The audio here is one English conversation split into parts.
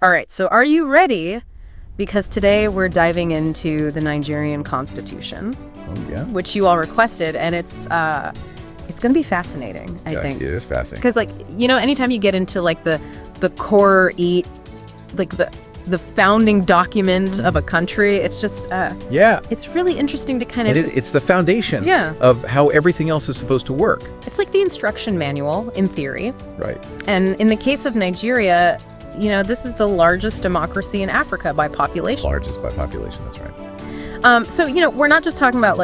All right, so are you ready? Because today we're diving into the Nigerian constitution. Oh, yeah? Which you all requested, and it's going to be fascinating, I think. It is fascinating. Because, anytime you get into, the core the founding document of a country, it's just, it's really interesting to kind of... It's the foundation of how everything else is supposed to work. It's like the instruction manual, in theory. Right. And in the case of Nigeria, this is the largest democracy in Africa by population. Largest by population, that's right. So, we're not just talking about,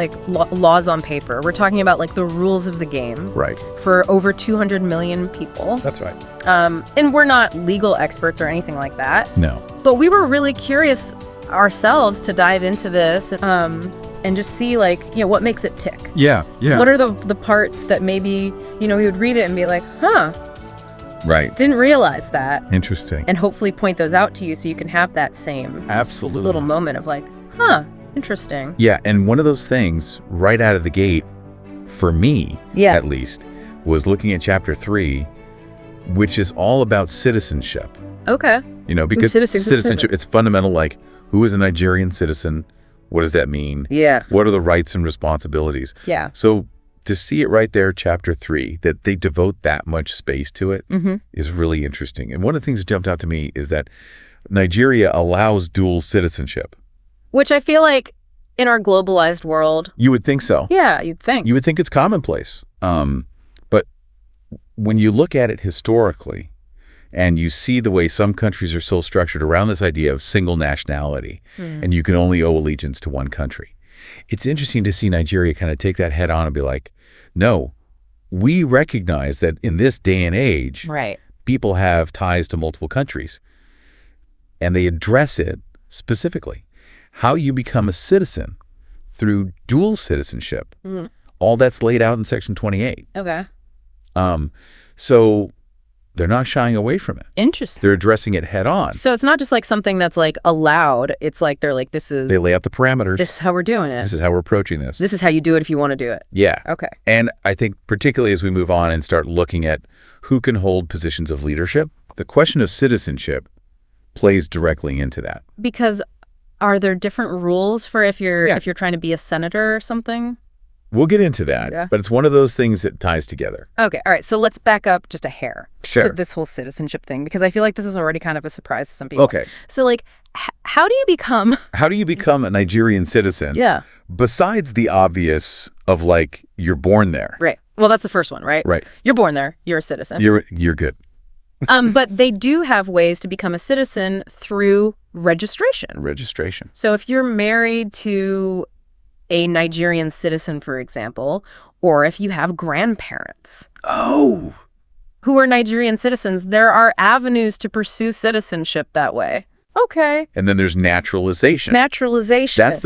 laws on paper. We're talking about, the rules of the game. Right. For over 200 million people. That's right. And we're not legal experts or anything like that. No. But we were really curious ourselves to dive into this and just see, what makes it tick. Yeah. What are the parts that maybe, we would read it and be like, huh. Right. Didn't realize that. Interesting. And hopefully point those out to you so you can have that same little moment of huh. Interesting. Yeah, and one of those things right out of the gate, for me at least, was looking at chapter 3, which is all about citizenship. Okay. Because citizenship, it's fundamental, who is a Nigerian citizen? What does that mean? Yeah. What are the rights and responsibilities? Yeah. So to see it right there, chapter 3, that they devote that much space to it is really interesting. And one of the things that jumped out to me is that Nigeria allows dual citizenship. Which I feel like in our globalized world... You would think so. Yeah, you'd think. You would think it's commonplace. But when you look at it historically, and you see the way some countries are still structured around this idea of single nationality, and you can only owe allegiance to one country, it's interesting to see Nigeria kind of take that head on and be like, no, we recognize that in this day and age, people have ties to multiple countries. And they address it specifically. How you become a citizen through dual citizenship. All that's laid out in Section 28. Okay. So they're not shying away from it. Interesting. They're addressing it head on. So it's not just something that's allowed. It's they're this is... They lay out the parameters. This is how we're doing it. This is how we're approaching this. This is how you do it if you want to do it. Yeah. Okay. And I think particularly as we move on and start looking at who can hold positions of leadership, the question of citizenship plays directly into that. Because are there different rules for if you're trying to be a senator or something? We'll get into that, but it's one of those things that ties together. Okay, all right. So let's back up just a hair. Sure. This whole citizenship thing, because I feel like this is already kind of a surprise to some people. Okay. So how do you become... How do you become a Nigerian citizen? Yeah. Besides the obvious of you're born there. Right. Well, that's the first one, right? Right. You're born there. You're a citizen. You're good. But they do have ways to become a citizen through registration. Registration. So if you're married to a Nigerian citizen, for example, or if you have grandparents who are Nigerian citizens, there are avenues to pursue citizenship that way. Okay. And then there's naturalization. Naturalization. That's